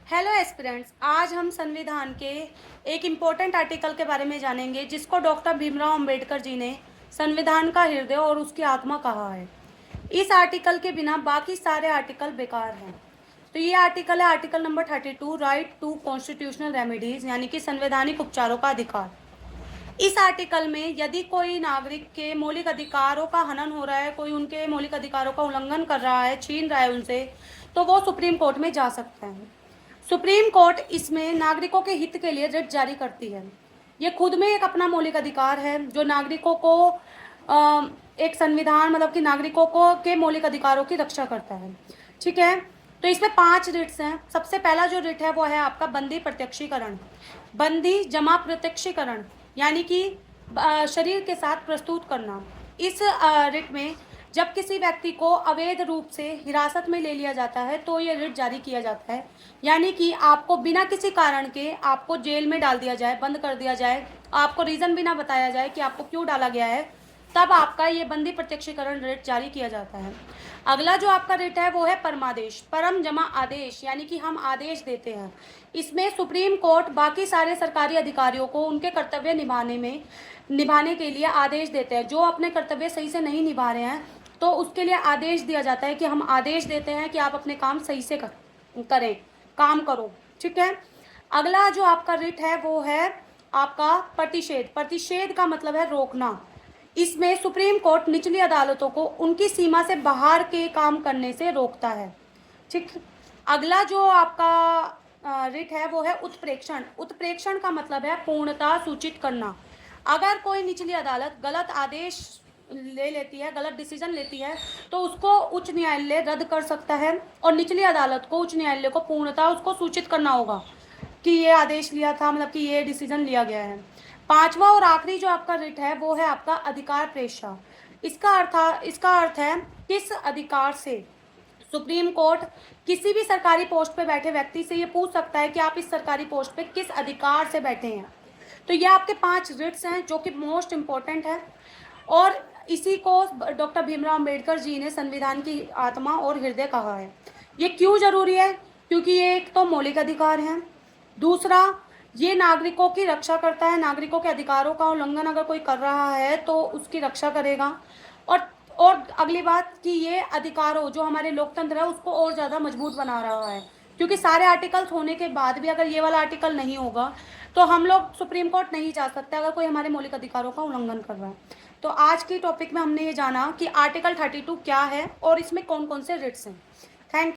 Hello aspirants, आज हम संविधान के एक इम्पोर्टेंट आर्टिकल के बारे में जानेंगे जिसको डॉक्टर भीमराव अंबेडकर जी ने संविधान का हृदय और उसकी आत्मा कहा है। इस आर्टिकल के बिना बाकी सारे आर्टिकल बेकार हैं। तो ये आर्टिकल है article number 32, right to constitutional remedies, यानी कि संवैधानिक उपचारों का अधिकार। इस आर्टिकल में यदि कोई नागरिक के मौलिक अधिकारों का हनन हो रहा है, कोई उनके मौलिक अधिकारों का उल्लंघन कर रहा है, छीन रहा है उनसे, तो वो सुप्रीम कोर्ट में जा सकते हैं। सुप्रीम कोर्ट इसमें नागरिकों के हित के लिए रिट जारी करती है। ये खुद में एक अपना मौलिक अधिकार है जो नागरिकों को एक संविधान मतलब कि नागरिकों को के मौलिक अधिकारों की रक्षा करता है। ठीक है, तो इसमें 5 रिट्स हैं। सबसे पहला जो रिट है वो है आपका बंदी प्रत्यक्षीकरण। बंदी जमा प्रत्यक्षीकरण यानी कि शरीर के साथ प्रस्तुत करना। इस रिट में जब किसी व्यक्ति को अवैध रूप से हिरासत में ले लिया जाता है तो ये रिट जारी किया जाता है, यानी कि आपको बिना किसी कारण के आपको जेल में डाल दिया जाए, बंद कर दिया जाए, आपको रीज़न भी ना बताया जाए कि आपको क्यों डाला गया है, तब आपका ये बंदी प्रत्यक्षीकरण रिट जारी किया जाता है। अगला जो आपका रिट है वो है परमादेश, परम जमा आदेश, यानी कि हम आदेश देते हैं। इसमें सुप्रीम कोर्ट बाकी सारे सरकारी अधिकारियों को उनके कर्तव्य निभाने के लिए आदेश देते हैं। जो अपने कर्तव्य सही से नहीं निभा रहे हैं तो उसके लिए आदेश दिया जाता है कि हम आदेश देते हैं कि आप अपने काम सही से करें, काम करो। ठीक है, अगला जो आपका रिट है वो है आपका प्रतिषेध। प्रतिषेध का मतलब है रोकना। इसमें सुप्रीम कोर्ट निचली अदालतों को उनकी सीमा से बाहर के काम करने से रोकता है। ठीक, अगला जो आपका रिट है वो है उत्प्रेक्षण। उत्प्रेक्षण का मतलब है पूर्णता सूचित करना। अगर कोई निचली अदालत गलत आदेश ले लेती है, गलत डिसीजन लेती है, तो उसको उच्च न्यायालय रद्द कर सकता है और निचली अदालत को उच्च न्यायालय को पूर्णतः उसको सूचित करना होगा कि ये आदेश लिया था, मतलब कि ये डिसीजन लिया गया है। 5वां और आखिरी जो आपका रिट है वो है आपका अधिकार प्रेक्षा। इसका अर्थ है किस अधिकार से सुप्रीम कोर्ट किसी भी सरकारी पोस्ट पे बैठे व्यक्ति से ये पूछ सकता है कि आप इस सरकारी पोस्ट पे किस अधिकार से बैठे हैं। तो ये आपके 5 रिट्स हैं जो कि मोस्ट इम्पोर्टेंट है और इसी को डॉक्टर भीमराव अंबेडकर जी ने संविधान की आत्मा और हृदय कहा है। ये क्यों जरूरी है? क्योंकि ये एक तो मौलिक अधिकार है, दूसरा ये नागरिकों की रक्षा करता है। नागरिकों के अधिकारों का उल्लंघन अगर कोई कर रहा है तो उसकी रक्षा करेगा। और अगली बात कि ये अधिकारों जो हमारे लोकतंत्र है उसको और ज़्यादा मजबूत बना रहा है, क्योंकि सारे आर्टिकल्स होने के बाद भी अगर ये वाला आर्टिकल नहीं होगा तो हम लोग सुप्रीम कोर्ट नहीं जा सकते अगर कोई हमारे मौलिक अधिकारों का उल्लंघन कर रहा है। तो आज की टॉपिक में हमने ये जाना कि आर्टिकल 32 क्या है और इसमें कौन कौन से रिट्स हैं। थैंक